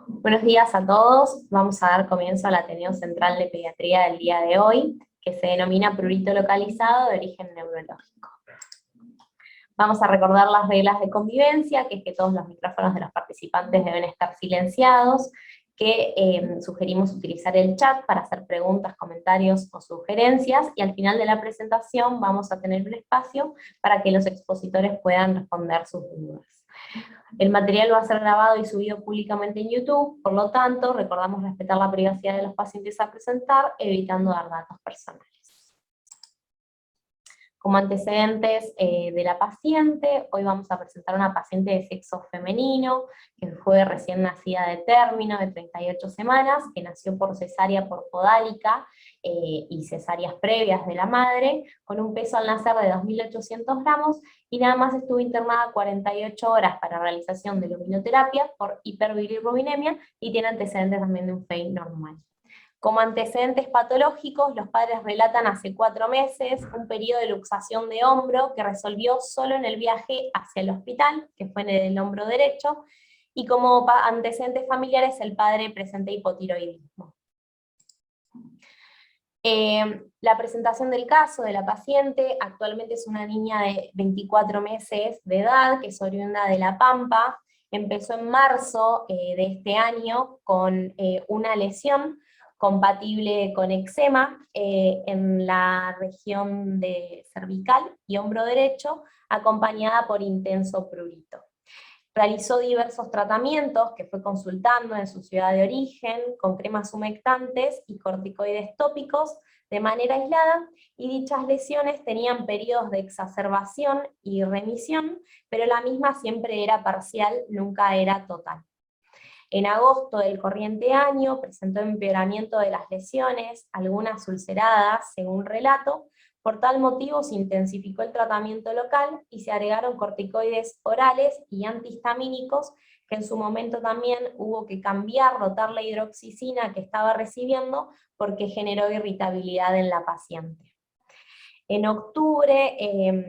Buenos días a todos. Vamos a dar comienzo al Ateneo Central de Pediatría del día de hoy, que se denomina prurito localizado de origen neurológico. Vamos a recordar las reglas de convivencia, que es que todos los micrófonos de los participantes deben estar silenciados, que sugerimos utilizar el chat para hacer preguntas, comentarios o sugerencias, y al final de la presentación vamos a tener un espacio para que los expositores puedan responder sus dudas. El material va a ser grabado y subido públicamente en YouTube, por lo tanto, recordamos respetar la privacidad de los pacientes a presentar, evitando dar datos personales. Como antecedentes de la paciente, hoy vamos a presentar una paciente de sexo femenino, que fue recién nacida de término, de 38 semanas, que nació por cesárea por podálica y cesáreas previas de la madre, con un peso al nacer de 2.800 gramos, y nada más estuvo internada 48 horas para realización de luminoterapia por hiperbilirrubinemia, y tiene antecedentes también de un FEI normal. Como antecedentes patológicos, los padres relatan hace 4 meses un periodo de luxación de hombro que resolvió solo en el viaje hacia el hospital, que fue en el hombro derecho, y como antecedentes familiares el padre presenta hipotiroidismo. La presentación del caso de la paciente: actualmente es una niña de 24 meses de edad, que es oriunda de La Pampa. Empezó en marzo de este año con una lesión compatible con eczema en la región de cervical y hombro derecho, acompañada por intenso prurito. Realizó diversos tratamientos que fue consultando en su ciudad de origen, con cremas humectantes y corticoides tópicos de manera aislada, y dichas lesiones tenían periodos de exacerbación y remisión, pero la misma siempre era parcial, nunca era total. En agosto del corriente año presentó empeoramiento de las lesiones, algunas ulceradas, según relato. Por tal motivo se intensificó el tratamiento local y se agregaron corticoides orales y antihistamínicos, que en su momento también hubo que rotar la hidroxicina que estaba recibiendo porque generó irritabilidad en la paciente. En octubre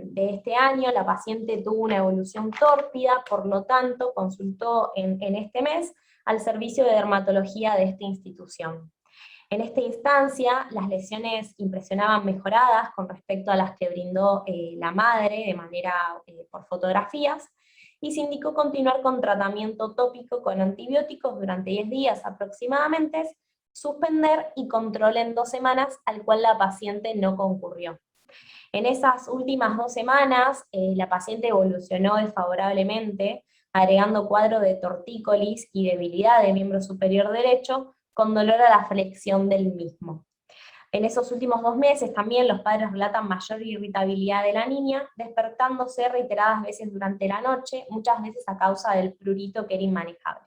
de este año la paciente tuvo una evolución tórpida, por lo tanto consultó en este mes al servicio de dermatología de esta institución. En esta instancia, las lesiones impresionaban mejoradas con respecto a las que brindó la madre de manera por fotografías, y se indicó continuar con tratamiento tópico con antibióticos durante 10 días aproximadamente, suspender y control en 2 semanas, al cual la paciente no concurrió. En esas últimas 2 semanas, la paciente evolucionó desfavorablemente, agregando cuadro de tortícolis y debilidad del miembro superior derecho, con dolor a la flexión del mismo. En esos últimos 2 meses también los padres relatan mayor irritabilidad de la niña, despertándose reiteradas veces durante la noche, muchas veces a causa del prurito que era inmanejable.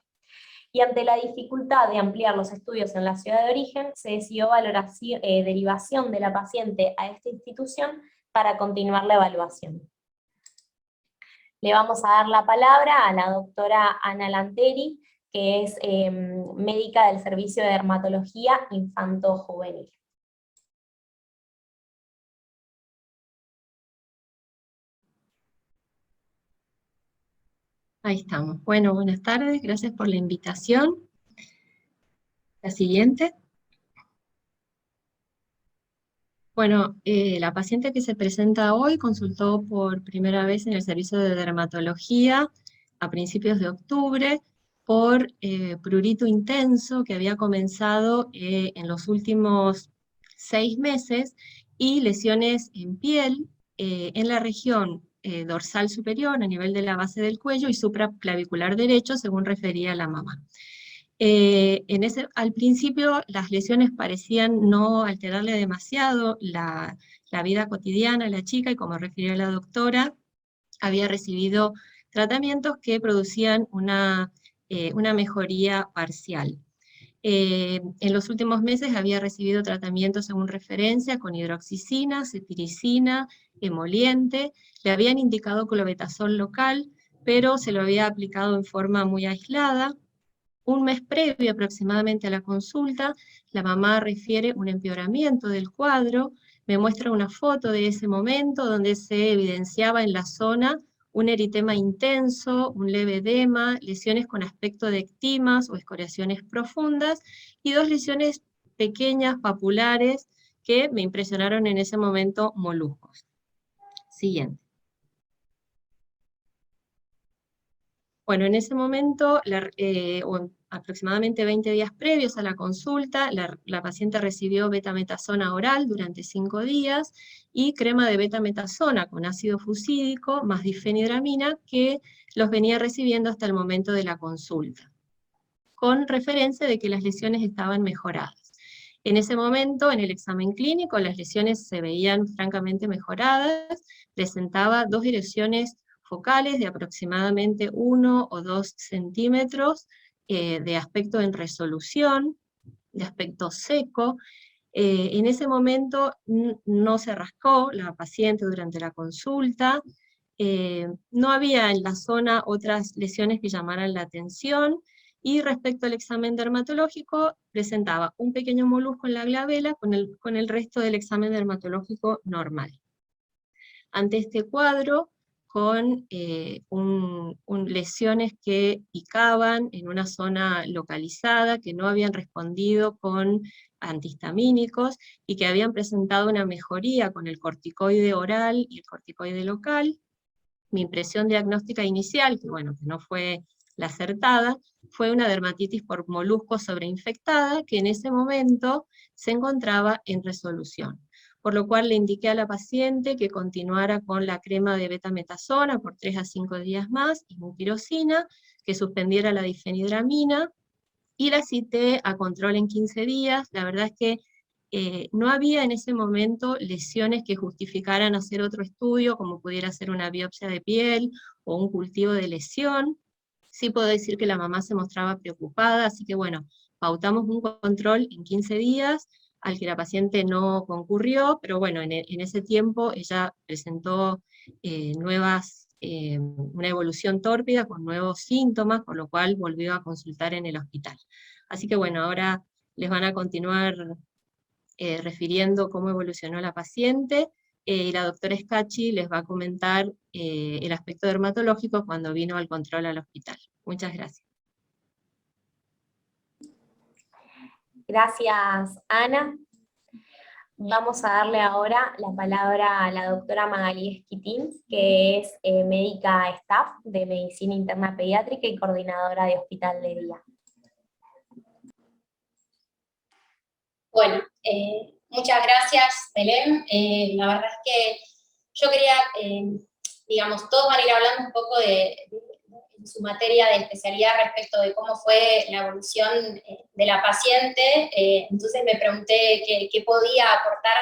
Y ante la dificultad de ampliar los estudios en la ciudad de origen, se decidió derivación de la paciente a esta institución para continuar la evaluación. Le vamos a dar la palabra a la doctora Ana Lanteri, que es médica del Servicio de Dermatología Infanto-Juvenil. Ahí estamos. Bueno, buenas tardes, gracias por la invitación. La siguiente. Bueno, la paciente que se presenta hoy consultó por primera vez en el servicio de dermatología a principios de octubre por prurito intenso que había comenzado en los últimos 6 meses, y lesiones en piel en la región dorsal superior a nivel de la base del cuello y supraclavicular derecho, según refería la mamá. Al principio las lesiones parecían no alterarle demasiado la vida cotidiana a la chica, y como refirió la doctora, había recibido tratamientos que producían una mejoría parcial. En los últimos meses había recibido tratamientos según referencia con hidroxicina, cetiricina, emoliente. Le habían indicado clobetasol local, pero se lo había aplicado en forma muy aislada. Un mes previo aproximadamente a la consulta, la mamá refiere un empeoramiento del cuadro, me muestra una foto de ese momento donde se evidenciaba en la zona un eritema intenso, un leve edema, lesiones con aspecto de ectimas o escoriaciones profundas, y 2 lesiones pequeñas, papulares, que me impresionaron en ese momento, moluscos. Siguiente. Bueno, en ese momento, aproximadamente 20 días previos a la consulta, la paciente recibió betametasona oral durante 5 días y crema de betametasona con ácido fusídico más difenidramina, que los venía recibiendo hasta el momento de la consulta, con referencia de que las lesiones estaban mejoradas. En ese momento, en el examen clínico, las lesiones se veían francamente mejoradas, presentaba 2 erosiones focales de aproximadamente 1 o 2 centímetros, de aspecto en resolución, de aspecto seco. En ese momento no se rascó la paciente durante la consulta, no había en la zona otras lesiones que llamaran la atención, y respecto al examen dermatológico, presentaba un pequeño molusco en la glabela con el resto del examen dermatológico normal. Ante este cuadro, con lesiones que picaban en una zona localizada, que no habían respondido con antihistamínicos, y que habían presentado una mejoría con el corticoide oral y el corticoide local, mi impresión diagnóstica inicial, que bueno, que no fue la acertada, fue una dermatitis por molusco sobreinfectada, que en ese momento se encontraba en resolución. Por lo cual le indiqué a la paciente que continuara con la crema de betametasona por 3 a 5 días más, y mupirocina, que suspendiera la difenidramina, y la cité a control en 15 días. La verdad es que no había en ese momento lesiones que justificaran hacer otro estudio, como pudiera ser una biopsia de piel o un cultivo de lesión. Sí puedo decir que la mamá se mostraba preocupada, así que bueno, pautamos un control en 15 días, al que la paciente no concurrió, pero bueno, en ese tiempo ella presentó una evolución tórpida con nuevos síntomas, por lo cual volvió a consultar en el hospital. Así que bueno, ahora les van a continuar refiriendo cómo evolucionó la paciente, y la doctora Scacchi les va a comentar el aspecto dermatológico cuando vino al control al hospital. Muchas gracias. Gracias, Ana. Vamos a darle ahora la palabra a la doctora Magalí Esquitín, que es médica staff de Medicina Interna Pediátrica y coordinadora de Hospital de Día. Bueno, muchas gracias, Belén. La verdad es que yo quería, digamos, todos van a ir hablando un poco de su materia de especialidad respecto de cómo fue la evolución de la paciente, entonces me pregunté qué podía aportar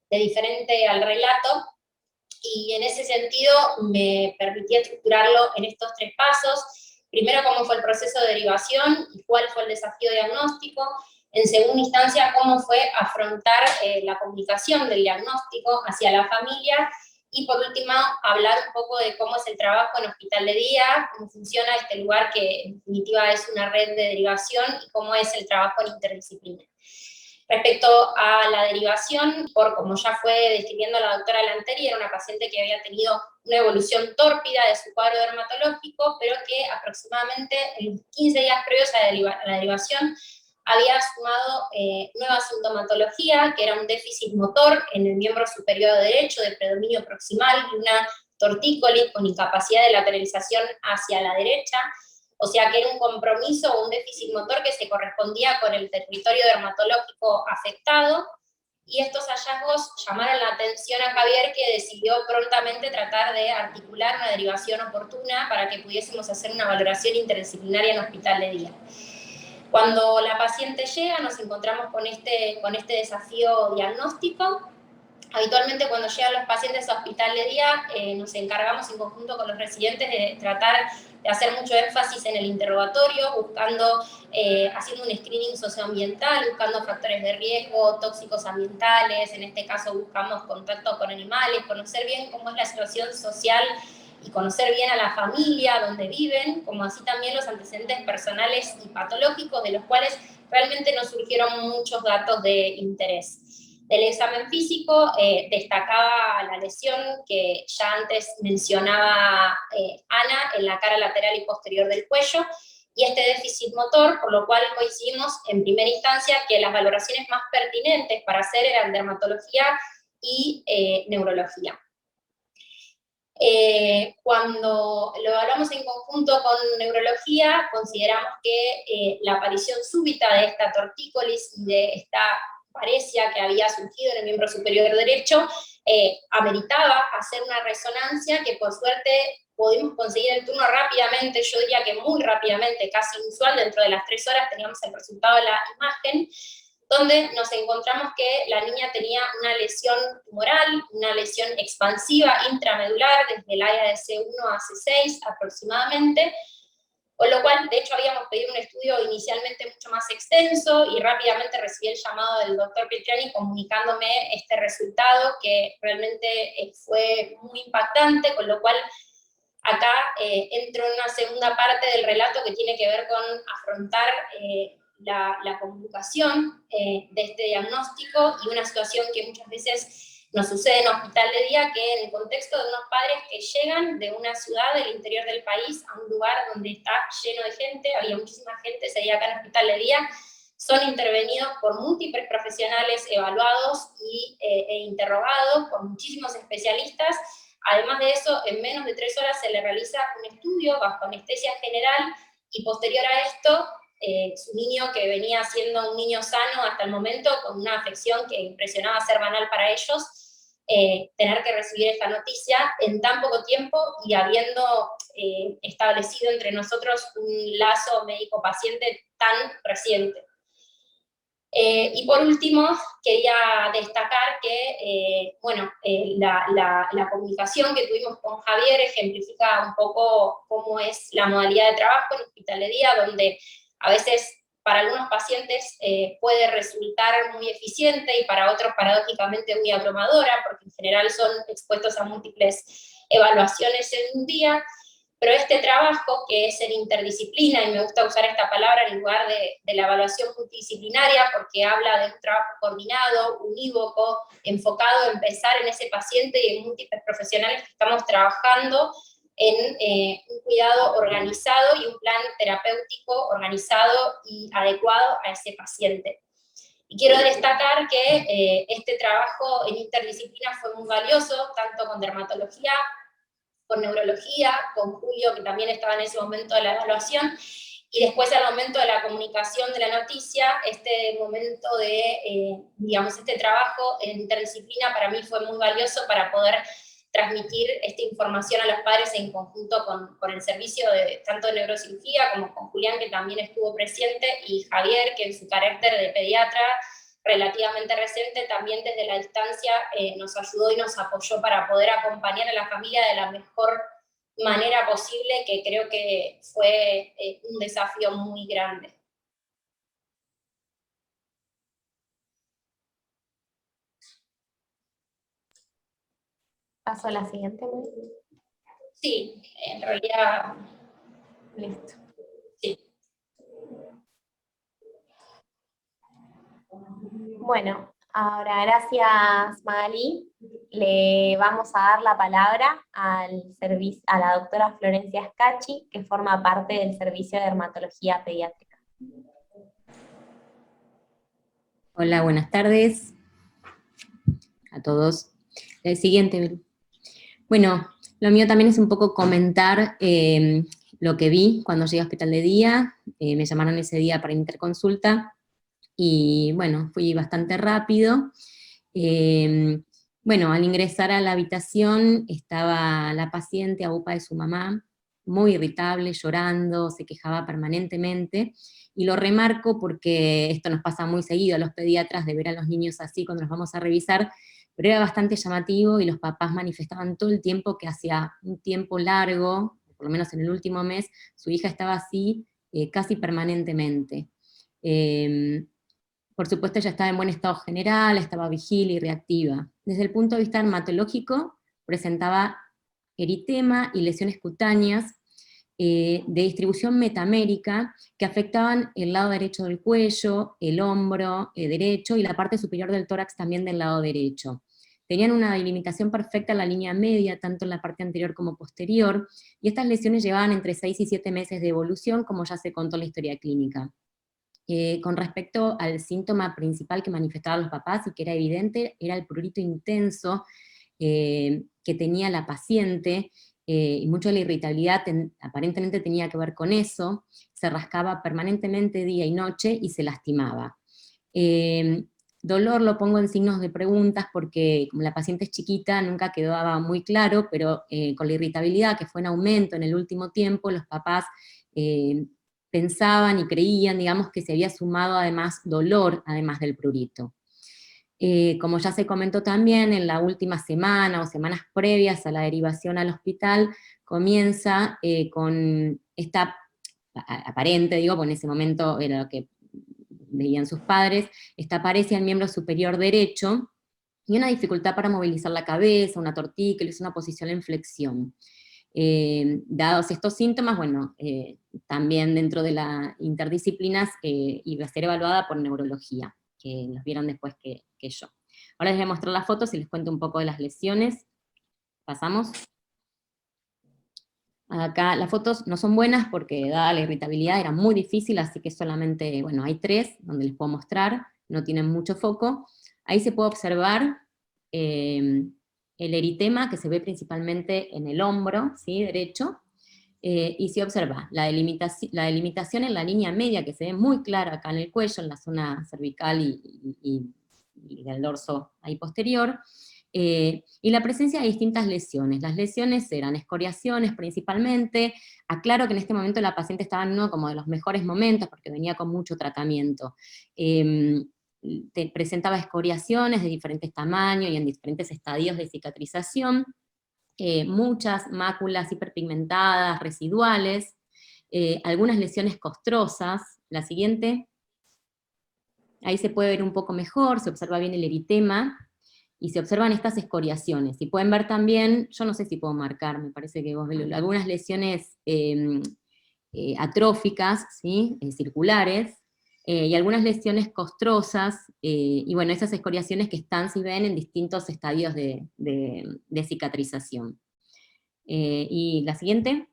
de diferente al relato, y en ese sentido me permití estructurarlo en estos 3 pasos. Primero, cómo fue el proceso de derivación y cuál fue el desafío diagnóstico. En segunda instancia, cómo fue afrontar la comunicación del diagnóstico hacia la familia. Y por último, hablar un poco de cómo es el trabajo en Hospital de Día, cómo funciona este lugar que en definitiva es una red de derivación, y cómo es el trabajo en interdisciplina. Respecto a la derivación, como ya fue describiendo la doctora Lanteri, era una paciente que había tenido una evolución tórpida de su cuadro dermatológico, pero que aproximadamente en 15 días previos a la derivación había sumado nueva sintomatología, que era un déficit motor en el miembro superior derecho de predominio proximal y una tortícolis con incapacidad de lateralización hacia la derecha, o sea que era un compromiso o un déficit motor que se correspondía con el territorio dermatológico afectado, y estos hallazgos llamaron la atención a Javier, que decidió prontamente tratar de articular una derivación oportuna para que pudiésemos hacer una valoración interdisciplinaria en Hospital de Día. Cuando la paciente llega, nos encontramos con este desafío diagnóstico. Habitualmente cuando llegan los pacientes a Hospital de Día, nos encargamos en conjunto con los residentes de tratar de hacer mucho énfasis en el interrogatorio, haciendo un screening socioambiental, buscando factores de riesgo, tóxicos ambientales. En este caso buscamos contacto con animales, conocer bien cómo es la situación social y conocer bien a la familia donde viven, como así también los antecedentes personales y patológicos, de los cuales realmente nos surgieron muchos datos de interés. Del examen físico destacaba la lesión que ya antes mencionaba Ana en la cara lateral y posterior del cuello, y este déficit motor, por lo cual coincidimos en primera instancia que las valoraciones más pertinentes para hacer eran dermatología y neurología. Cuando lo evaluamos en conjunto con neurología, consideramos que la aparición súbita de esta tortícolis y de esta paresia que había surgido en el miembro superior derecho ameritaba hacer una resonancia que por suerte pudimos conseguir el turno rápidamente, yo diría que muy rápidamente, casi inusual, dentro de las 3 horas teníamos el resultado de la imagen, donde nos encontramos que la niña tenía una lesión tumoral, una lesión expansiva intramedular desde el área de C1 a C6 aproximadamente, con lo cual, de hecho, habíamos pedido un estudio inicialmente mucho más extenso y rápidamente recibí el llamado del doctor Pietriani comunicándome este resultado que realmente fue muy impactante, con lo cual acá entro en una segunda parte del relato que tiene que ver con afrontar la comunicación de este diagnóstico y una situación que muchas veces nos sucede en hospital de día, que en el contexto de unos padres que llegan de una ciudad del interior del país a un lugar donde está lleno de gente, había muchísima gente ese día acá en hospital de día, son intervenidos por múltiples profesionales evaluados e interrogados por muchísimos especialistas. Además de eso, en menos de 3 horas se le realiza un estudio bajo anestesia general y posterior a esto, su niño, que venía siendo un niño sano hasta el momento, con una afección que impresionaba ser banal para ellos, tener que recibir esta noticia en tan poco tiempo y habiendo establecido entre nosotros un lazo médico-paciente tan reciente. Y por último, quería destacar que la comunicación que tuvimos con Javier ejemplifica un poco cómo es la modalidad de trabajo en hospital de día, donde a veces para algunos pacientes puede resultar muy eficiente y para otros paradójicamente muy abrumadora, porque en general son expuestos a múltiples evaluaciones en un día. Pero este trabajo, que es en interdisciplina, y me gusta usar esta palabra en lugar de la evaluación multidisciplinaria, porque habla de un trabajo coordinado, unívoco, enfocado en pensar en ese paciente y en múltiples profesionales que estamos trabajando en un cuidado organizado y un plan terapéutico organizado y adecuado a ese paciente. Y quiero destacar que este trabajo en interdisciplina fue muy valioso, tanto con dermatología, con neurología, con Julio, que también estaba en ese momento de la evaluación, y después al momento de la comunicación de la noticia, este momento de, este trabajo en interdisciplina para mí fue muy valioso para poder transmitir esta información a los padres en conjunto con el servicio de tanto de neurocirugía como con Julián, que también estuvo presente, y Javier, que en su carácter de pediatra relativamente reciente, también desde la distancia nos ayudó y nos apoyó para poder acompañar a la familia de la mejor manera posible, que creo que fue un desafío muy grande. ¿Paso a la siguiente? Sí, en realidad... Listo. Sí. Bueno, ahora gracias Magali. Le vamos a dar la palabra a la doctora Florencia Scacchi, que forma parte del servicio de dermatología pediátrica. Hola, buenas tardes a todos. El siguiente. Bueno, lo mío también es un poco comentar lo que vi cuando llegué a hospital de día. Me llamaron ese día para interconsulta y bueno, fui bastante rápido. Bueno, al ingresar a la habitación estaba la paciente a UPA de su mamá, muy irritable, llorando, se quejaba permanentemente, y lo remarco porque esto nos pasa muy seguido a los pediatras de ver a los niños así cuando los vamos a revisar, pero era bastante llamativo y los papás manifestaban todo el tiempo que hacía un tiempo largo, por lo menos en el último mes, su hija estaba así casi permanentemente. Por supuesto, ella estaba en buen estado general, estaba vigil y reactiva. Desde el punto de vista dermatológico, presentaba eritema y lesiones cutáneas, de distribución metamérica que afectaban el lado derecho del cuello, el hombro derecho y la parte superior del tórax también del lado derecho. Tenían una delimitación perfecta en la línea media, tanto en la parte anterior como posterior, y estas lesiones llevaban entre 6 y 7 meses de evolución, como ya se contó en la historia clínica. Con respecto al síntoma principal que manifestaban los papás y que era evidente, era el prurito intenso que tenía la paciente, y mucho de la irritabilidad aparentemente tenía que ver con eso, se rascaba permanentemente día y noche y se lastimaba. Dolor lo pongo en signos de preguntas porque como la paciente es chiquita nunca quedaba muy claro, pero con la irritabilidad que fue en aumento en el último tiempo, los papás pensaban y creían, digamos, que se había sumado además dolor, además del prurito. Como ya se comentó también, en la última semana o semanas previas a la derivación al hospital, comienza con esta aparente, digo, porque en ese momento era lo que veían sus padres, esta paresia en miembro superior derecho, y una dificultad para movilizar la cabeza, una tortícolis, una posición en flexión. Dados estos síntomas, bueno, también dentro de las interdisciplinas iba a ser evaluada por neurología, que los vieron después que yo. Ahora les voy a mostrar las fotos y les cuento un poco de las lesiones. Pasamos. Acá las fotos no son buenas porque dada la irritabilidad era muy difícil, así que solamente, bueno, hay 3 donde les puedo mostrar, no tienen mucho foco. Ahí se puede observar el eritema que se ve principalmente en el hombro, ¿sí? Derecho, y se observa la delimitación en la línea media que se ve muy clara acá en el cuello, en la zona cervical y del dorso ahí posterior, y la presencia de distintas lesiones. Las lesiones eran escoriaciones principalmente. Aclaro que en este momento la paciente estaba en uno como de los mejores momentos porque venía con mucho tratamiento. Presentaba escoriaciones de diferentes tamaños y en diferentes estadios de cicatrización, muchas máculas hiperpigmentadas, residuales, algunas lesiones costrosas. La siguiente, ahí se puede ver un poco mejor, se observa bien el eritema, y se observan estas escoriaciones. Y pueden ver también, yo no sé si puedo marcar, me parece que vos, algunas lesiones atróficas, ¿sí? Circulares, y algunas lesiones costrosas, y bueno, esas escoriaciones que están, si ven, en distintos estadios de cicatrización. Y la siguiente.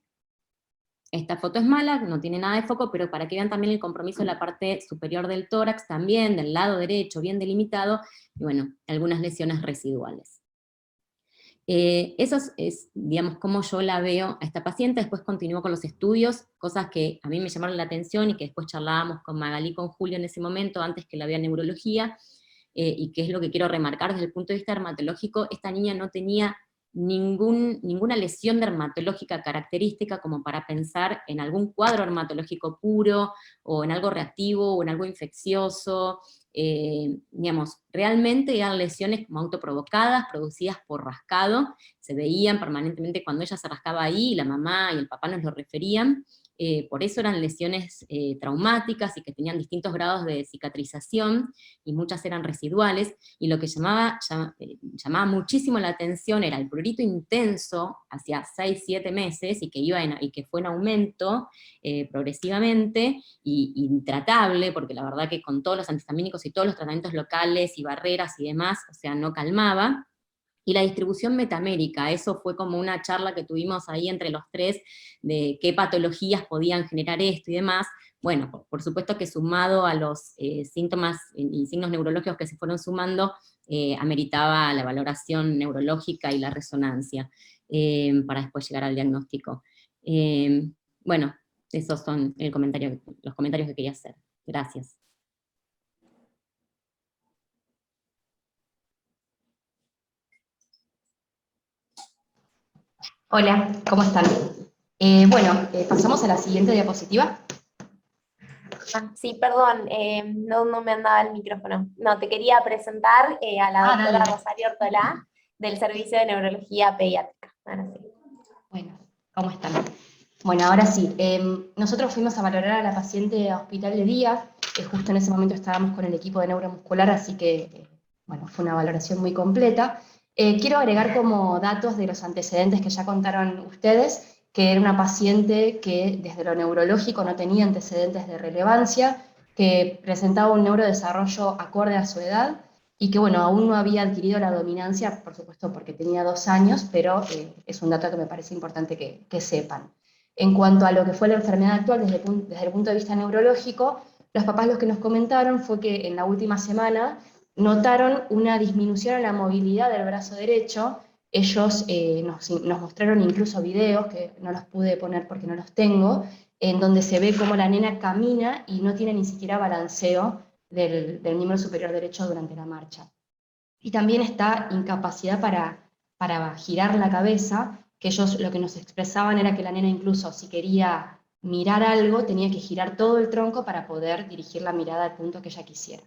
Esta foto es mala, no tiene nada de foco, pero para que vean también el compromiso de la parte superior del tórax, también del lado derecho, bien delimitado, y bueno, algunas lesiones residuales. Eso es, digamos, cómo yo la veo a esta paciente. Después continúo con los estudios, cosas que a mí me llamaron la atención y que después charlábamos con Magalí, con Julio en ese momento, antes que la vea neurología, y que es lo que quiero remarcar desde el punto de vista dermatológico. Esta niña no tenía ninguna lesión dermatológica característica como para pensar en algún cuadro dermatológico puro, o en algo reactivo, o en algo infeccioso. Digamos, realmente eran lesiones como autoprovocadas, producidas por rascado, se veían permanentemente cuando ella se rascaba ahí, y la mamá y el papá nos lo referían. Por eso eran lesiones traumáticas y que tenían distintos grados de cicatrización, y muchas eran residuales, y lo que llamaba muchísimo la atención era el prurito intenso hacia 6-7 meses, y que fue en aumento progresivamente, y intratable, porque la verdad que con todos los antihistamínicos y todos los tratamientos locales y barreras y demás, o sea, no calmaba. Y la distribución metamérica, eso fue como una charla que tuvimos ahí entre los 3, de qué patologías podían generar esto y demás. Bueno, por supuesto que sumado a los síntomas y signos neurológicos que se fueron sumando, ameritaba la valoración neurológica y la resonancia, para después llegar al diagnóstico. Bueno, esos son los comentarios que quería hacer. Gracias. Hola, ¿cómo están? Pasamos a la siguiente diapositiva. Sí, perdón, no me andaba el micrófono. No, te quería presentar a la doctora dale. Rosario Ortolá, del Servicio de Neurología Pediátrica. Ahora sí. Bueno, ¿cómo están? Bueno, ahora sí, nosotros fuimos a valorar a la paciente a Hospital de Día, justo en ese momento estábamos con el equipo de neuromuscular, así que, bueno, fue una valoración muy completa. Quiero agregar como datos de los antecedentes que ya contaron ustedes, que era una paciente que desde lo neurológico no tenía antecedentes de relevancia, que presentaba un neurodesarrollo acorde a su edad, y que bueno, aún no había adquirido la dominancia, por supuesto porque tenía 2 años, pero es un dato que me parece importante que sepan. En cuanto a lo que fue la enfermedad actual desde el punto de vista neurológico, los papás lo que nos comentaron fue que en la última semana notaron una disminución en la movilidad del brazo derecho. Ellos nos mostraron incluso videos, que no los pude poner porque no los tengo, en donde se ve cómo la nena camina y no tiene ni siquiera balanceo del miembro superior derecho durante la marcha. Y también está incapacidad para girar la cabeza, que ellos lo que nos expresaban era que la nena incluso si quería mirar algo, tenía que girar todo el tronco para poder dirigir la mirada al punto que ella quisiera.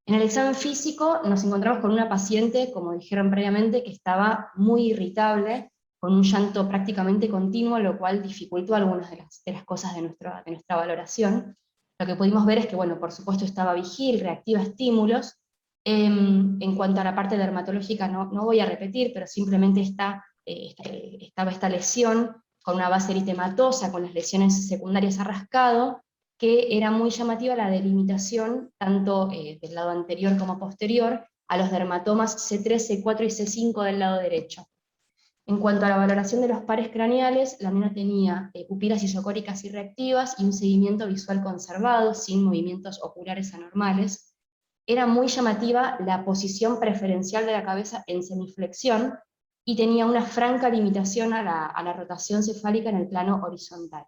En el examen físico nos encontramos con una paciente, como dijeron previamente, que estaba muy irritable, con un llanto prácticamente continuo, lo cual dificultó algunas de las cosas de nuestra valoración. Lo que pudimos ver es que, bueno, por supuesto estaba vigil, reactiva a estímulos. En cuanto a la parte dermatológica no voy a repetir, pero simplemente estaba esta lesión con una base eritematosa, con las lesiones secundarias a rascado, que era muy llamativa la delimitación, tanto del lado anterior como posterior, a los dermatomas C3, C4 y C5 del lado derecho. En cuanto a la valoración de los pares craneales, la nena tenía pupilas isocóricas y reactivas y un seguimiento visual conservado, sin movimientos oculares anormales. Era muy llamativa la posición preferencial de la cabeza en semiflexión, y tenía una franca limitación a la rotación cefálica en el plano horizontal.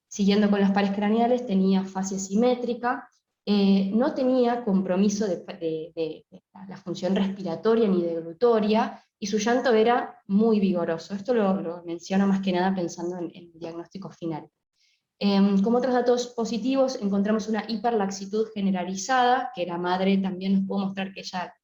Siguiendo con los pares craneales, tenía fascia simétrica, no tenía compromiso de la función respiratoria ni deglutoria, y su llanto era muy vigoroso. Esto lo menciono más que nada pensando en el diagnóstico final. Como otros datos positivos, encontramos una hiperlaxitud generalizada, que la madre también nos pudo mostrar que ella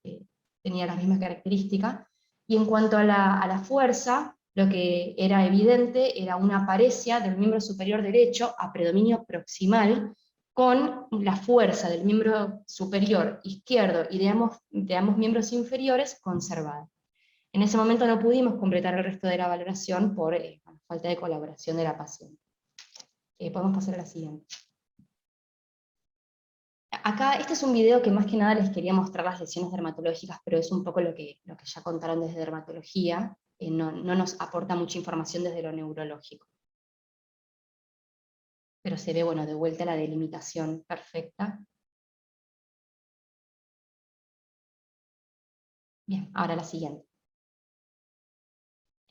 tenía las mismas características. Y en cuanto a la fuerza, lo que era evidente era una paresia del miembro superior derecho a predominio proximal, con la fuerza del miembro superior izquierdo y de ambos miembros inferiores conservada. En ese momento no pudimos completar el resto de la valoración por falta de colaboración de la paciente. Podemos pasar a la siguiente. Acá, este es un video que más que nada les quería mostrar las lesiones dermatológicas, pero es un poco lo que ya contaron desde dermatología, no nos aporta mucha información desde lo neurológico. Pero se ve, bueno, de vuelta la delimitación perfecta. Bien, ahora la siguiente.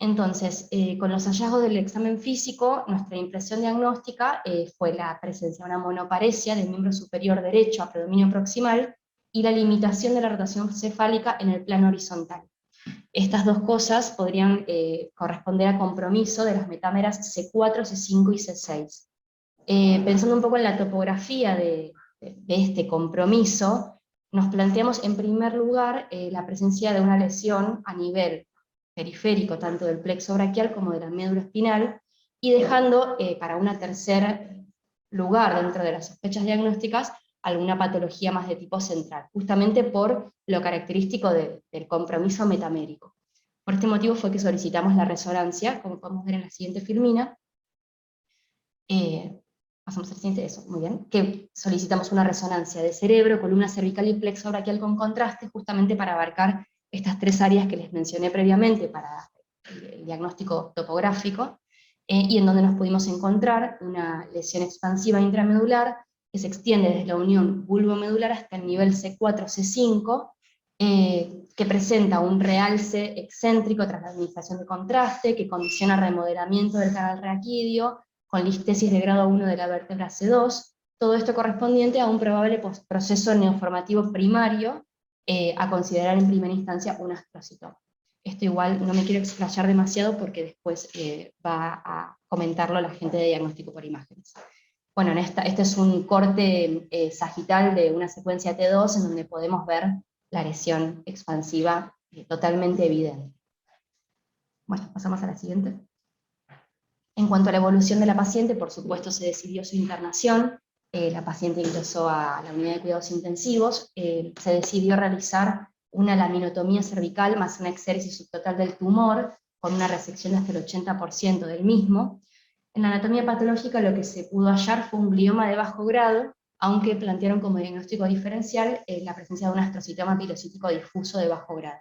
Entonces, con los hallazgos del examen físico, nuestra impresión diagnóstica fue la presencia de una monoparesia del miembro superior derecho a predominio proximal y la limitación de la rotación cefálica en el plano horizontal. Estas dos cosas podrían corresponder a compromiso de las metámeras C4, C5 y C6. Pensando un poco en la topografía de este compromiso, nos planteamos en primer lugar la presencia de una lesión a nivel periférico, tanto del plexo braquial como de la médula espinal, y dejando para un tercer lugar dentro de las sospechas diagnósticas alguna patología más de tipo central, justamente por lo característico del compromiso metamérico. Por este motivo fue que solicitamos la resonancia, como podemos ver en la siguiente filmina. Pasamos al siguiente, eso, muy bien, que solicitamos una resonancia de cerebro, columna cervical y plexo braquial con contraste, justamente para abarcar estas 3 áreas que les mencioné previamente para el diagnóstico topográfico, y en donde nos pudimos encontrar una lesión expansiva intramedular que se extiende desde la unión bulbomedular hasta el nivel C4-C5, que presenta un realce excéntrico tras la administración de contraste, que condiciona el remodelamiento del canal raquídeo, con listesis de grado 1 de la vértebra C2, todo esto correspondiente a un probable proceso neoformativo primario, a considerar en primera instancia un astrocitoma. Esto igual no me quiero explayar demasiado porque después va a comentarlo la gente de diagnóstico por imágenes. Bueno, este es un corte sagital de una secuencia T2 en donde podemos ver la lesión expansiva totalmente evidente. Bueno, pasamos a la siguiente. En cuanto a la evolución de la paciente, por supuesto se decidió su internación. La paciente ingresó a la unidad de cuidados intensivos, se decidió realizar una laminotomía cervical más una exéresis subtotal del tumor, con una resección de hasta el 80% del mismo. En la anatomía patológica lo que se pudo hallar fue un glioma de bajo grado, aunque plantearon como diagnóstico diferencial la presencia de un astrocitoma pilocítico difuso de bajo grado,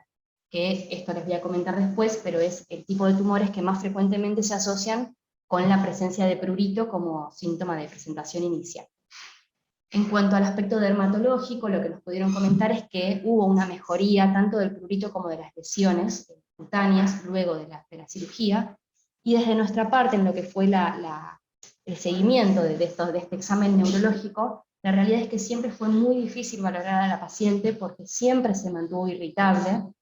que esto les voy a comentar después, pero es el tipo de tumores que más frecuentemente se asocian con la presencia de prurito como síntoma de presentación inicial. En cuanto al aspecto dermatológico, lo que nos pudieron comentar es que hubo una mejoría tanto del prurito como de las lesiones cutáneas luego de la cirugía, y desde nuestra parte, en lo que fue el seguimiento de este examen neurológico, la realidad es que siempre fue muy difícil valorar a la paciente porque siempre se mantuvo irritable,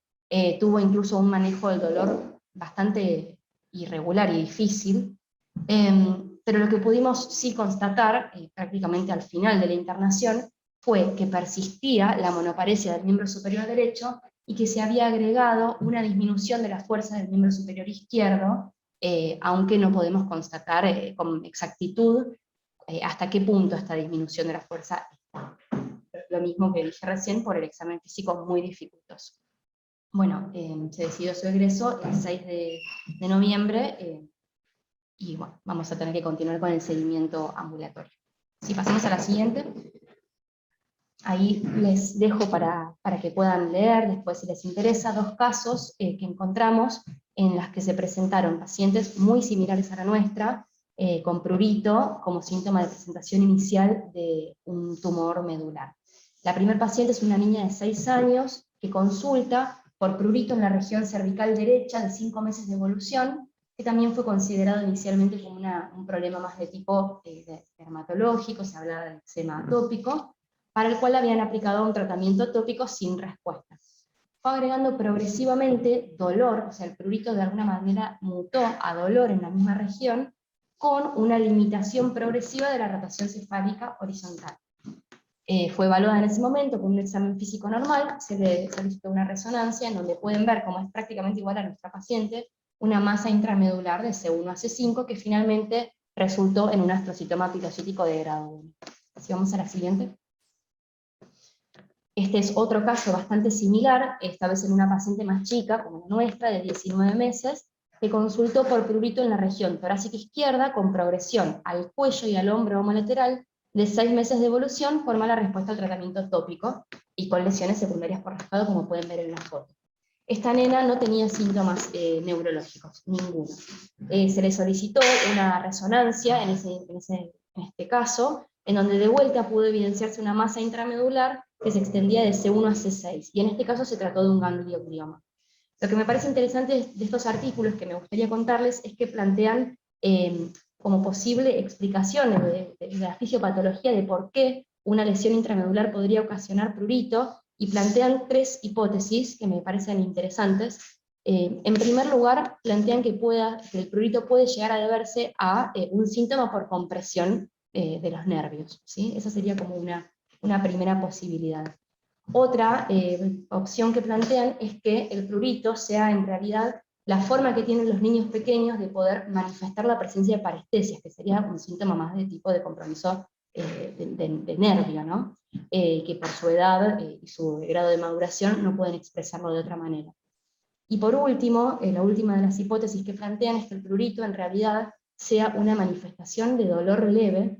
tuvo incluso un manejo del dolor bastante irregular y difícil, pero lo que pudimos sí constatar, prácticamente al final de la internación, fue que persistía la monoparesia del miembro superior derecho y que se había agregado una disminución de la fuerza del miembro superior izquierdo, aunque no podemos constatar con exactitud hasta qué punto esta disminución de la fuerza está. Lo mismo que dije recién por el examen físico muy dificultoso. Bueno, se decidió su egreso el 6 de noviembre, y bueno, vamos a tener que continuar con el seguimiento ambulatorio. Si pasamos a la siguiente, ahí les dejo para que puedan leer, después si les interesa, dos casos que encontramos en las que se presentaron pacientes muy similares a la nuestra, con prurito como síntoma de presentación inicial de un tumor medular. La primera paciente es una niña de 6 años que consulta por prurito en la región cervical derecha de 5 meses de evolución, que también fue considerado inicialmente como un problema más de tipo dermatológico, se hablaba de eczema atópico, para el cual habían aplicado un tratamiento tópico sin respuesta. Fue agregando progresivamente dolor, o sea, el prurito de alguna manera mutó a dolor en la misma región, con una limitación progresiva de la rotación cefálica horizontal. Fue evaluada en ese momento con un examen físico normal, se le solicitó una resonancia en donde pueden ver, como es prácticamente igual a nuestra paciente, una masa intramedular de C1 a C5 que finalmente resultó en un astrocitoma pilocítico de grado 1. Si vamos a la siguiente. Este es otro caso bastante similar, esta vez en una paciente más chica, como la nuestra, de 19 meses, que consultó por prurito en la región torácica izquierda con progresión al cuello y al hombro homolateral de 6 meses de evolución por mala respuesta al tratamiento tópico y con lesiones secundarias por raspado, como pueden ver en la foto. Esta nena no tenía síntomas neurológicos, ninguno. Se le solicitó una resonancia en este caso, en donde de vuelta pudo evidenciarse una masa intramedular que se extendía de C1 a C6, y en este caso se trató de un ganglioglioma. Lo que me parece interesante de estos artículos que me gustaría contarles es que plantean como posible explicación de la fisiopatología de por qué una lesión intramedular podría ocasionar prurito, y plantean 3 hipótesis que me parecen interesantes. En primer lugar, plantean que el prurito puede llegar a deberse a un síntoma por compresión de los nervios, ¿sí? Esa sería como una primera posibilidad. Otra opción que plantean es que el prurito sea en realidad la forma que tienen los niños pequeños de poder manifestar la presencia de parestesias, que sería un síntoma más de tipo de compromiso de nervio, ¿no? Que por su edad y su grado de maduración no pueden expresarlo de otra manera. Y por último, la última de las hipótesis que plantean es que el prurito en realidad sea una manifestación de dolor leve,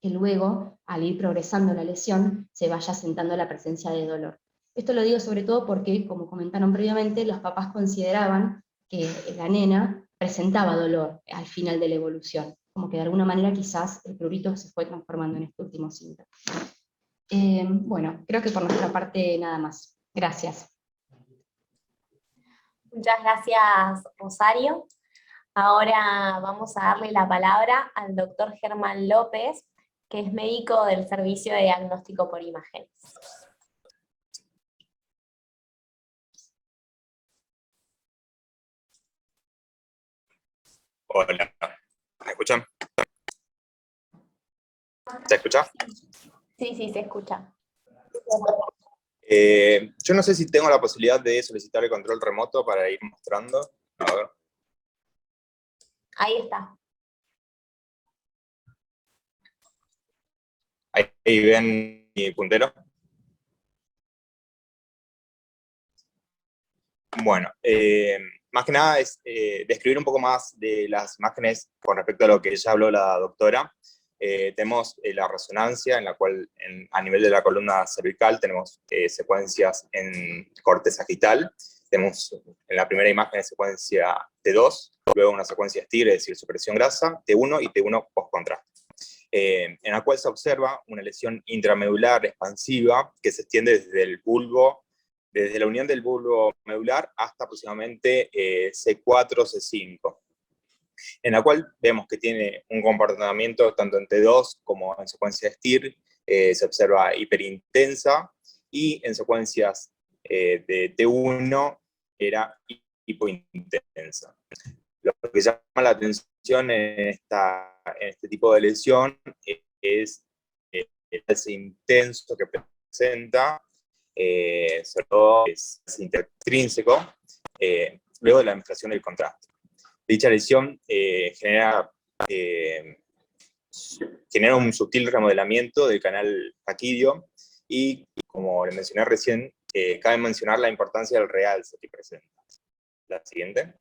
que luego, al ir progresando la lesión, se vaya asentando la presencia de dolor. Esto lo digo sobre todo porque, como comentaron previamente, los papás consideraban que la nena presentaba dolor al final de la evolución, como que de alguna manera quizás el prurito se fue transformando en este último síntoma. Bueno, creo que por nuestra parte nada más. Gracias. Muchas gracias, Rosario. Ahora vamos a darle la palabra al doctor Germán López, que es médico del Servicio de Diagnóstico por Imágenes. Hola, ¿me escuchan? ¿Se escucha? Sí, se escucha. Yo no sé si tengo la posibilidad de solicitar el control remoto para ir mostrando. A ver. Ahí está. Ahí ven mi puntero. Bueno, más que nada es describir un poco más de las imágenes con respecto a lo que ya habló la doctora. Tenemos la resonancia, en la cual a nivel de la columna cervical tenemos secuencias en corte sagital. Tenemos en la primera imagen secuencia T2, luego una secuencia STIR, es decir, supresión grasa, T1 y T1 post-contraste, en la cual se observa una lesión intramedular expansiva que se extiende desde el bulbo, desde la unión del bulbo medular hasta aproximadamente C4, C5, en la cual vemos que tiene un comportamiento tanto en T2 como en secuencia STIR, se observa hiperintensa, y en secuencias de T1 era hipointensa. Lo que llama la atención en este tipo de lesión es el realce intenso que presenta, sobre todo es intrínseco, luego de la administración del contraste. Dicha lesión genera un sutil remodelamiento del canal raquídeo y, como le mencioné recién, cabe mencionar la importancia del realce que presenta. La siguiente.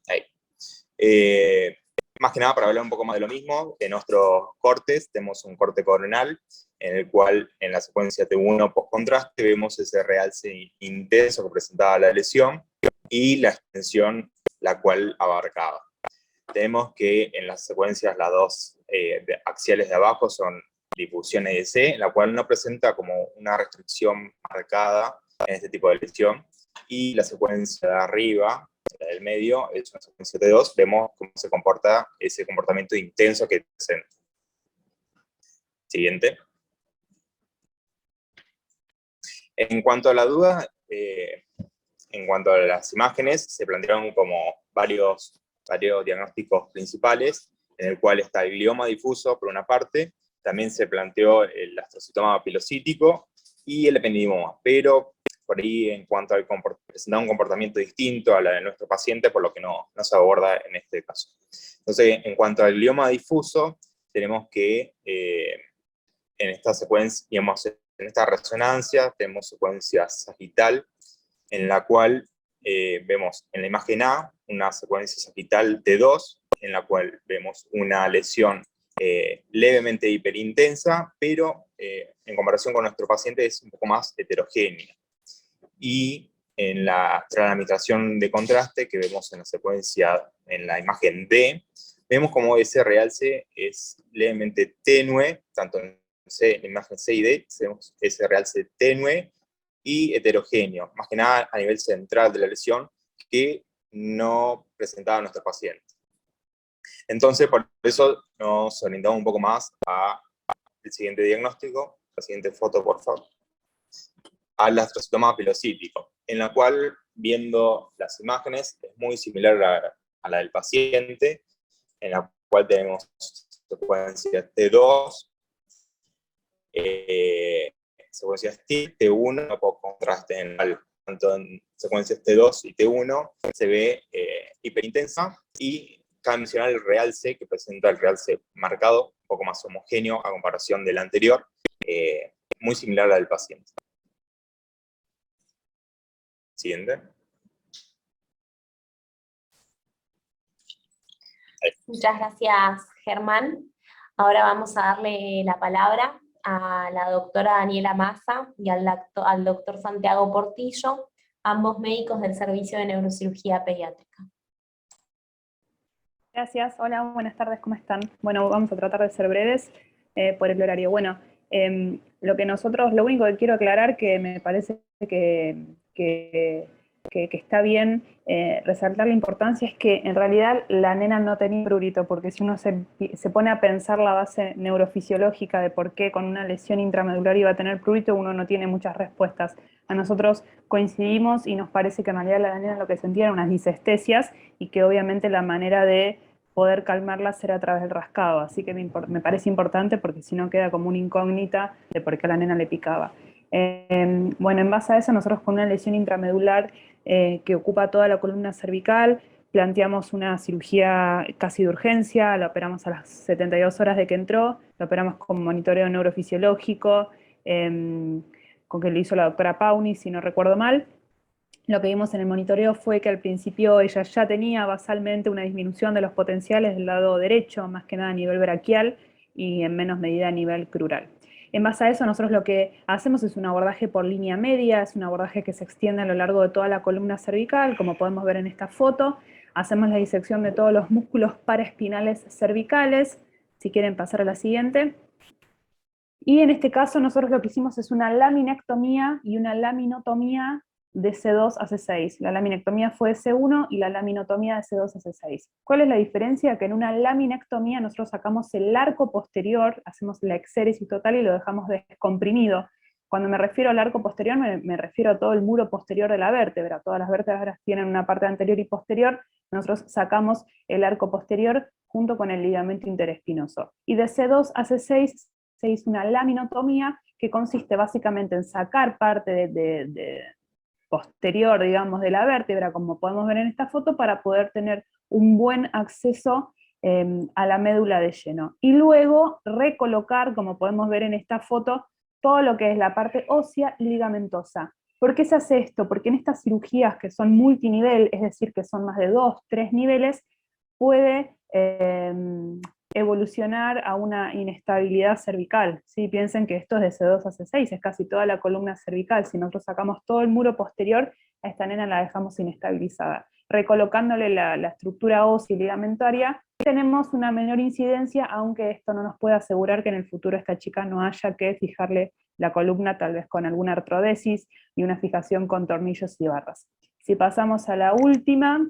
Ahí. Más que nada, para hablar un poco más de lo mismo, en nuestros cortes tenemos un corte coronal, en el cual en la secuencia T1 post-contraste vemos ese realce intenso que presentaba la lesión y la extensión la cual abarcaba. Tenemos que en las secuencias las dos axiales de abajo son difusión EDC, en la cual no presenta como una restricción marcada en este tipo de lesión, y la secuencia de arriba, la del medio, es una secuencia T2, vemos cómo se comporta ese comportamiento intenso que presenta. Siguiente. En cuanto a la duda, en cuanto a las imágenes, se plantearon como varios diagnósticos principales, en el cual está el glioma difuso, por una parte, también se planteó el astrocitoma pilocítico y el ependidimoma, pero por ahí en cuanto al presentar un comportamiento distinto a la de nuestro paciente, por lo que no se aborda en este caso. Entonces, en cuanto al glioma difuso, tenemos que en esta secuencia, digamos, en esta resonancia, tenemos secuencia sagital, en la cual vemos en la imagen A una secuencia sagital T2, en la cual vemos una lesión levemente hiperintensa, pero en comparación con nuestro paciente es un poco más heterogénea. Y en tras la administración de contraste que vemos en la secuencia, en la imagen D, vemos como ese realce es levemente tenue, tanto en la imagen C y D, tenemos ese realce tenue y heterogéneo, más que nada a nivel central de la lesión, que no presentaba nuestro paciente. Entonces, por eso nos orientamos un poco más al siguiente diagnóstico. La siguiente foto, por favor. Al astrocitoma pilocítico, en la cual, viendo las imágenes, es muy similar a la del paciente, en la cual tenemos secuencia T2, secuencias STIR, T1, por contraste, tanto en secuencias T2 y T1 se ve hiperintensa, y cabe mencionar el realce, que presenta el realce marcado, un poco más homogéneo a comparación del anterior, muy similar al del paciente. Siguiente. Muchas gracias, Germán. Ahora vamos a darle la palabra a la doctora Daniela Massa y al doctor Santiago Portillo, ambos médicos del Servicio de Neurocirugía Pediátrica. Gracias, hola, buenas tardes, ¿cómo están? Bueno, vamos a tratar de ser breves por el horario. Bueno, lo único que quiero aclarar, que me parece que está bien resaltar la importancia, es que en realidad la nena no tenía prurito, porque si uno se pone a pensar la base neurofisiológica de por qué con una lesión intramedular iba a tener prurito, uno no tiene muchas respuestas. A nosotros coincidimos y nos parece que en realidad la nena lo que sentía eran unas disestesias, y que obviamente la manera de poder calmarlas era a través del rascado, así que me parece importante, porque si no queda como una incógnita de por qué a la nena le picaba. Bueno, en base a eso, nosotros con una lesión intramedular que ocupa toda la columna cervical, planteamos una cirugía casi de urgencia, la operamos a las 72 horas de que entró, la operamos con monitoreo neurofisiológico, con que lo hizo la doctora Pauni, si no recuerdo mal. Lo que vimos en el monitoreo fue que al principio ella ya tenía basalmente una disminución de los potenciales del lado derecho, más que nada a nivel braquial y en menos medida a nivel crural. En base a eso, nosotros lo que hacemos es un abordaje por línea media, es un abordaje que se extiende a lo largo de toda la columna cervical, como podemos ver en esta foto. Hacemos la disección de todos los músculos paraespinales cervicales. Si quieren pasar a la siguiente. Y en este caso nosotros lo que hicimos es una laminectomía y una laminotomía de C2 a C6. La laminectomía fue de C1 y la laminotomía de C2 a C6. ¿Cuál es la diferencia? Que en una laminectomía nosotros sacamos el arco posterior, hacemos la exéresis total y lo dejamos descomprimido. Cuando me refiero al arco posterior, me refiero a todo el muro posterior de la vértebra. Todas las vértebras tienen una parte anterior y posterior. Nosotros sacamos el arco posterior junto con el ligamento interespinoso. Y de C2 a C6 se hizo una laminotomía que consiste básicamente en sacar parte posterior, digamos, de la vértebra, como podemos ver en esta foto, para poder tener un buen acceso a la médula de lleno. Y luego recolocar, como podemos ver en esta foto, todo lo que es la parte ósea y ligamentosa. ¿Por qué se hace esto? Porque en estas cirugías que son multinivel, es decir, que son más de 2, 3 niveles, puede evolucionar a una inestabilidad cervical. ¿Sí? Piensen que esto es de C2 a C6, es casi toda la columna cervical. Si nosotros sacamos todo el muro posterior, a esta nena la dejamos inestabilizada. Recolocándole la estructura ósea y ligamentaria, tenemos una menor incidencia, aunque esto no nos puede asegurar que en el futuro esta chica no haya que fijarle la columna, tal vez con alguna artrodesis y una fijación con tornillos y barras. Si pasamos a la última,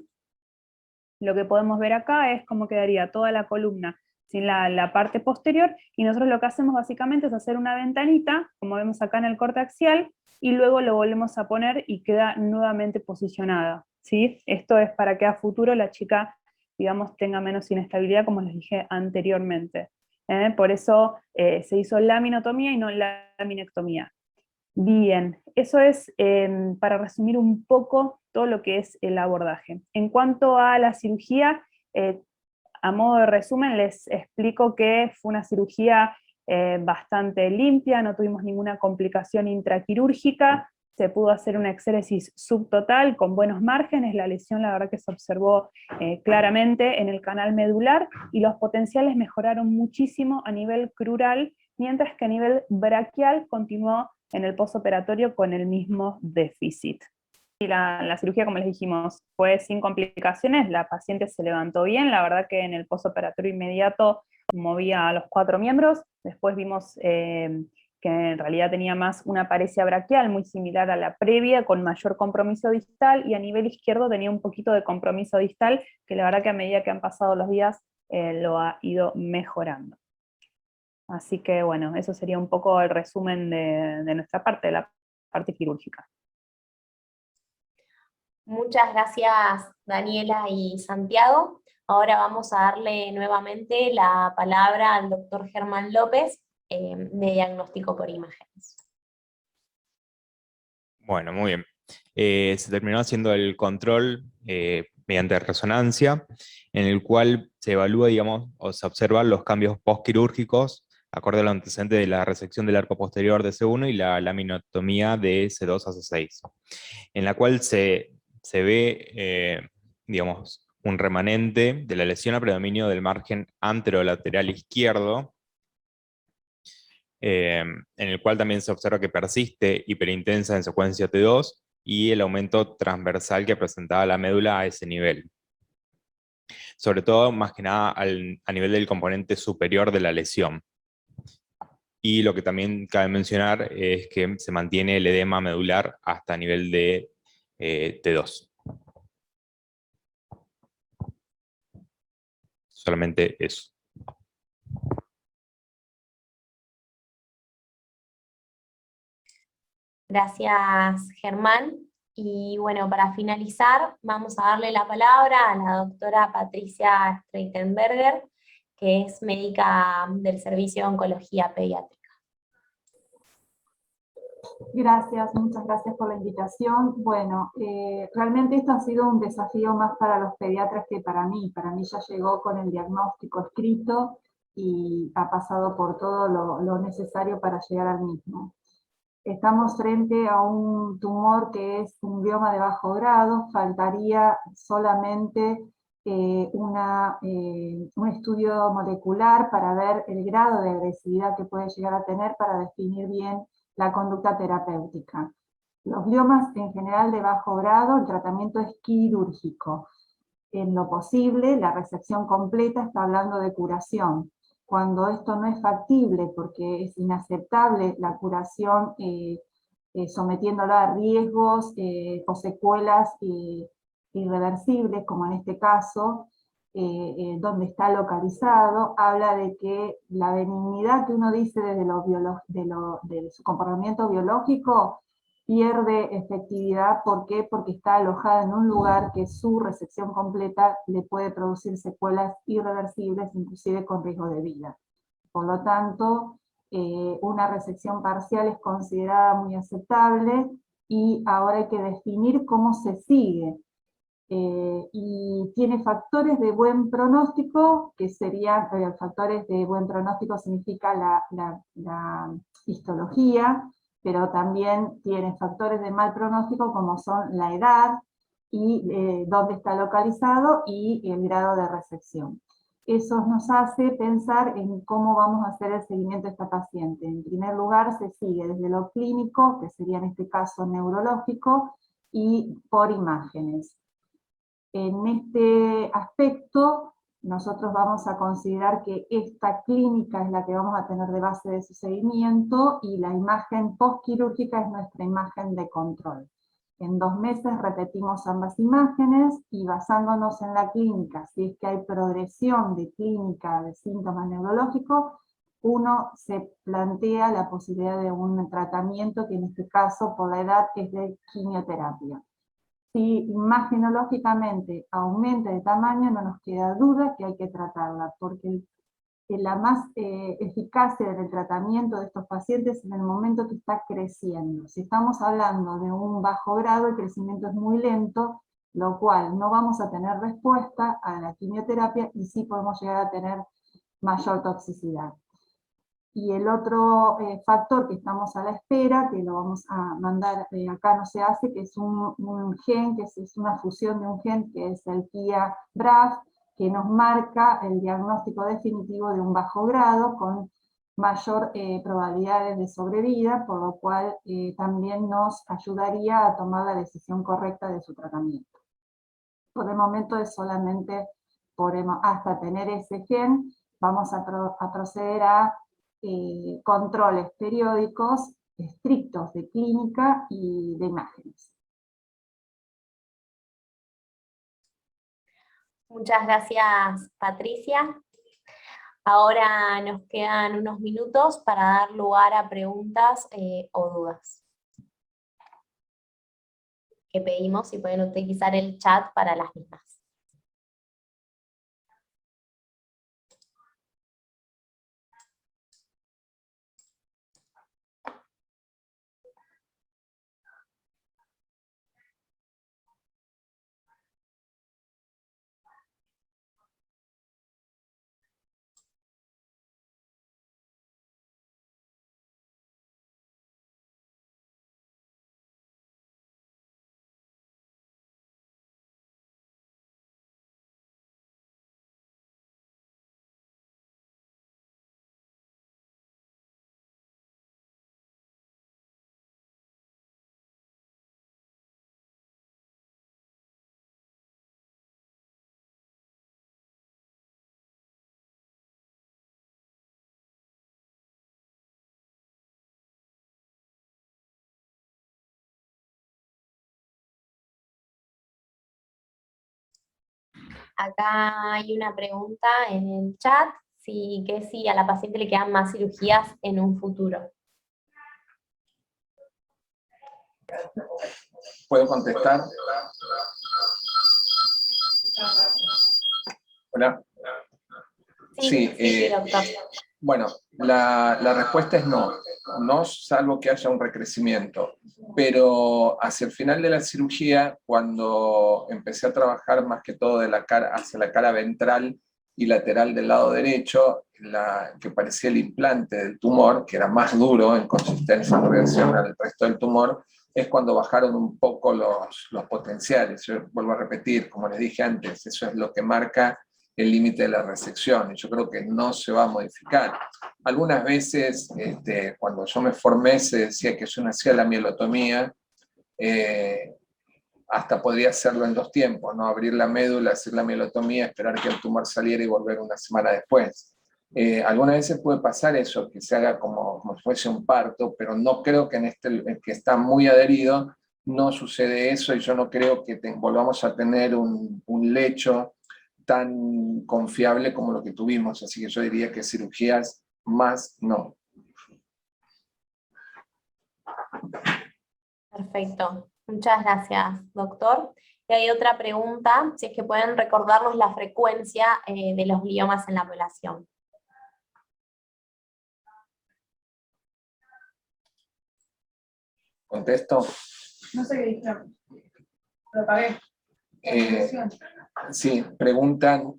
lo que podemos ver acá es cómo quedaría toda la columna sin la parte posterior, y nosotros lo que hacemos básicamente es hacer una ventanita, como vemos acá en el corte axial, y luego lo volvemos a poner y queda nuevamente posicionada, ¿sí? Esto es para que a futuro la chica, digamos, tenga menos inestabilidad, como les dije anteriormente. Por eso se hizo laminotomía y no laminectomía. Bien, eso es para resumir un poco todo lo que es el abordaje. En cuanto a la cirugía, a modo de resumen les explico que fue una cirugía bastante limpia, no tuvimos ninguna complicación intraquirúrgica, se pudo hacer una exéresis subtotal con buenos márgenes, la lesión la verdad que se observó claramente en el canal medular, y los potenciales mejoraron muchísimo a nivel crural, mientras que a nivel braquial continuó en el postoperatorio con el mismo déficit. Y la cirugía, como les dijimos, fue sin complicaciones, la paciente se levantó bien, la verdad que en el postoperatorio inmediato movía a los 4 miembros, después vimos que en realidad tenía más una paresia braquial muy similar a la previa, con mayor compromiso distal, y a nivel izquierdo tenía un poquito de compromiso distal, que la verdad que a medida que han pasado los días lo ha ido mejorando. Así que bueno, eso sería un poco el resumen de nuestra parte, de la parte quirúrgica. Muchas gracias, Daniela y Santiago. Ahora vamos a darle nuevamente la palabra al doctor Germán López, de diagnóstico por imágenes. Bueno, muy bien. Se terminó haciendo el control mediante resonancia, en el cual se evalúa, digamos, o se observan los cambios postquirúrgicos acorde al antecedente de la resección del arco posterior de C1 y la laminotomía de C2 a C6, en la cual se ve, digamos, un remanente de la lesión a predominio del margen anterolateral izquierdo, en el cual también se observa que persiste hiperintensa en secuencia T2 y el aumento transversal que presentaba la médula a ese nivel. Sobre todo, más que nada, a nivel del componente superior de la lesión. Y lo que también cabe mencionar es que se mantiene el edema medular hasta nivel de T2. Solamente eso. Gracias, Germán. Y bueno, para finalizar, vamos a darle la palabra a la doctora Patricia Streitenberger, que es médica del Servicio de Oncología Pediátrica. Gracias, muchas gracias por la invitación. Bueno, realmente esto ha sido un desafío más para los pediatras que para mí. Para mí ya llegó con el diagnóstico escrito y ha pasado por todo lo necesario para llegar al mismo. Estamos frente a un tumor que es un glioma de bajo grado, faltaría solamente un estudio molecular para ver el grado de agresividad que puede llegar a tener para definir bien la conducta terapéutica. Los gliomas en general de bajo grado, el tratamiento es quirúrgico. En lo posible, la resección completa está hablando de curación. Cuando esto no es factible porque es inaceptable la curación sometiéndola a riesgos o secuelas irreversibles, como en este caso, donde está localizado, habla de que la benignidad que uno dice desde de su comportamiento biológico pierde efectividad. ¿Por qué? Porque está alojada en un lugar que su resección completa le puede producir secuelas irreversibles, inclusive con riesgo de vida. Por lo tanto, una resección parcial es considerada muy aceptable, y ahora hay que definir cómo se sigue. Y tiene factores de buen pronóstico, que serían, factores de buen pronóstico significa la histología, pero también tiene factores de mal pronóstico como son la edad, y dónde está localizado, y el grado de resección. Eso nos hace pensar en cómo vamos a hacer el seguimiento de esta paciente. En primer lugar, se sigue desde lo clínico, que sería en este caso neurológico, y por imágenes. En este aspecto, nosotros vamos a considerar que esta clínica es la que vamos a tener de base de su seguimiento, y la imagen postquirúrgica es nuestra imagen de control. En 2 meses repetimos ambas imágenes, y basándonos en la clínica, si es que hay progresión de clínica de síntomas neurológicos, uno se plantea la posibilidad de un tratamiento que en este caso, por la edad, es de quimioterapia. Si imagenológicamente aumenta de tamaño, no nos queda duda que hay que tratarla, porque la más eficacia del tratamiento de estos pacientes en el momento que está creciendo. Si estamos hablando de un bajo grado, el crecimiento es muy lento, lo cual no vamos a tener respuesta a la quimioterapia, y sí podemos llegar a tener mayor toxicidad. Y el otro factor que estamos a la espera, que lo vamos a mandar, acá no se hace, que es un gen, que es una fusión de un gen que es el PIA-BRAF, que nos marca el diagnóstico definitivo de un bajo grado con mayor probabilidades de sobrevida, por lo cual también nos ayudaría a tomar la decisión correcta de su tratamiento. Por el momento es solamente, hasta tener ese gen, vamos a proceder a controles periódicos estrictos de clínica y de imágenes. Muchas gracias, Patricia. Ahora nos quedan unos minutos para dar lugar a preguntas o dudas que pedimos, si pueden utilizar el chat para las mismas. Acá hay una pregunta en el chat, que si a la paciente le quedan más cirugías en un futuro. ¿Puedo contestar? Hola. Sí, doctor. Bueno, la respuesta es no. No, salvo que haya un recrecimiento. Pero hacia el final de la cirugía, cuando empecé a trabajar más que todo de la cara, hacia la cara ventral, y lateral del lado derecho, que parecía el implante del tumor, que era más duro en consistencia en relación al resto del tumor, es cuando bajaron un poco los potenciales. Yo vuelvo a repetir, como les dije antes, eso es lo que marca el límite de la resección, y yo creo que no se va a modificar. Algunas veces, cuando yo me formé, se decía que yo no hacía la mielotomía, hasta podría hacerlo en 2 tiempos, ¿no? Abrir la médula, hacer la mielotomía, esperar que el tumor saliera y volver una semana después. Algunas veces puede pasar eso, que se haga como si fuese un parto, pero no creo que en que está muy adherido, no sucede eso, y yo no creo que volvamos a tener un lecho tan confiable como lo que tuvimos, así que yo diría que cirugías más no. Perfecto. Muchas gracias, doctor. Y hay otra pregunta, si es que pueden recordarnos la frecuencia de los gliomas en la población. ¿Contesto? No sé qué dijeron. Lo pagué. Sí, preguntan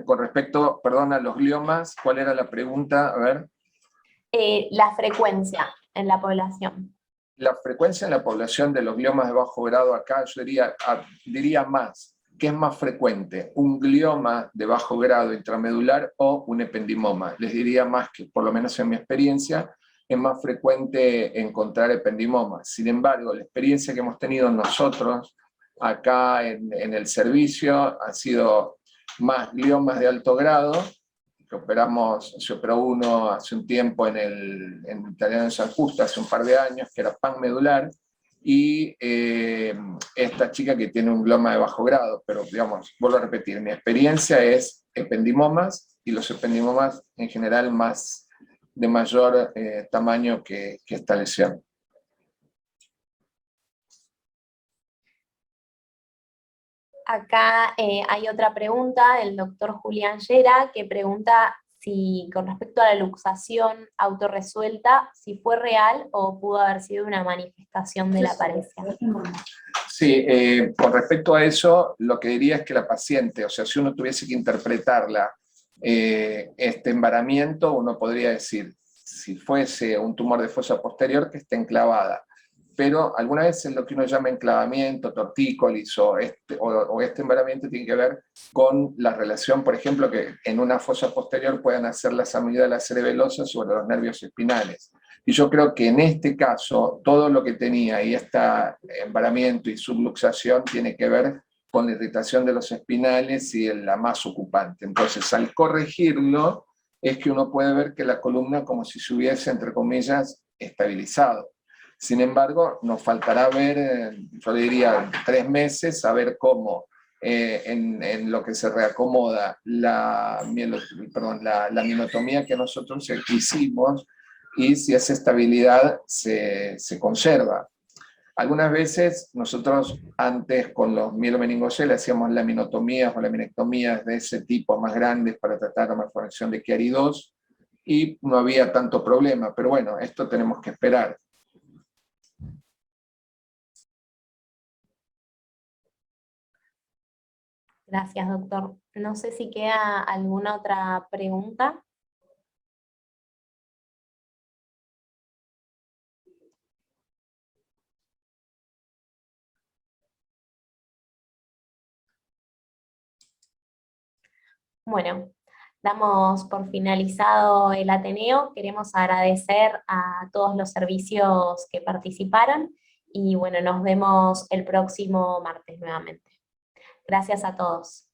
con respecto, perdón, a los gliomas, ¿cuál era la pregunta? A ver. La frecuencia en la población. La frecuencia en la población de los gliomas de bajo grado acá, yo diría más. ¿Qué es más frecuente? ¿Un glioma de bajo grado intramedular o un ependimoma? Les diría más que, por lo menos en mi experiencia, es más frecuente encontrar ependimomas. Sin embargo, la experiencia que hemos tenido nosotros acá en el servicio ha sido más gliomas de alto grado, que se operó uno hace un tiempo en Italiano de San Justo, hace un par de años, que era panmedular, y esta chica que tiene un glioma de bajo grado, pero digamos, vuelvo a repetir, mi experiencia es ependimomas, y los ependimomas en general de mayor tamaño que esta lesión. Acá hay otra pregunta del doctor Julián Llera, que pregunta si con respecto a la luxación autorresuelta, si fue real o pudo haber sido una manifestación de la paresia. Sí, con respecto a eso, lo que diría es que la paciente, o sea, si uno tuviese que interpretarla, este embaramiento, uno podría decir, si fuese un tumor de fosa posterior, que esté enclavada. Pero algunas veces lo que uno llama enclavamiento, tortícolis o este embaramiento tiene que ver con la relación, por ejemplo, que en una fosa posterior puedan hacer las amígdalas cerebelosas sobre los nervios espinales. Y yo creo que en este caso, todo lo que tenía y este embaramiento y subluxación tiene que ver con la irritación de los espinales y la más ocupante. Entonces, al corregirlo, es que uno puede ver que la columna como si se hubiese, entre comillas, estabilizado. Sin embargo, nos faltará ver, yo diría, 3 meses, a ver cómo en lo que se reacomoda la mielotomía que nosotros hicimos y si esa estabilidad se conserva. Algunas veces nosotros antes con los mielomeningocele hacíamos laminotomías o laminectomías de ese tipo más grandes para tratar la malformación de Chiari 2 y no había tanto problema, pero bueno, esto tenemos que esperar. Gracias, doctor. No sé si queda alguna otra pregunta. Bueno, damos por finalizado el Ateneo. Queremos agradecer a todos los servicios que participaron y bueno, nos vemos el próximo martes nuevamente. Gracias a todos.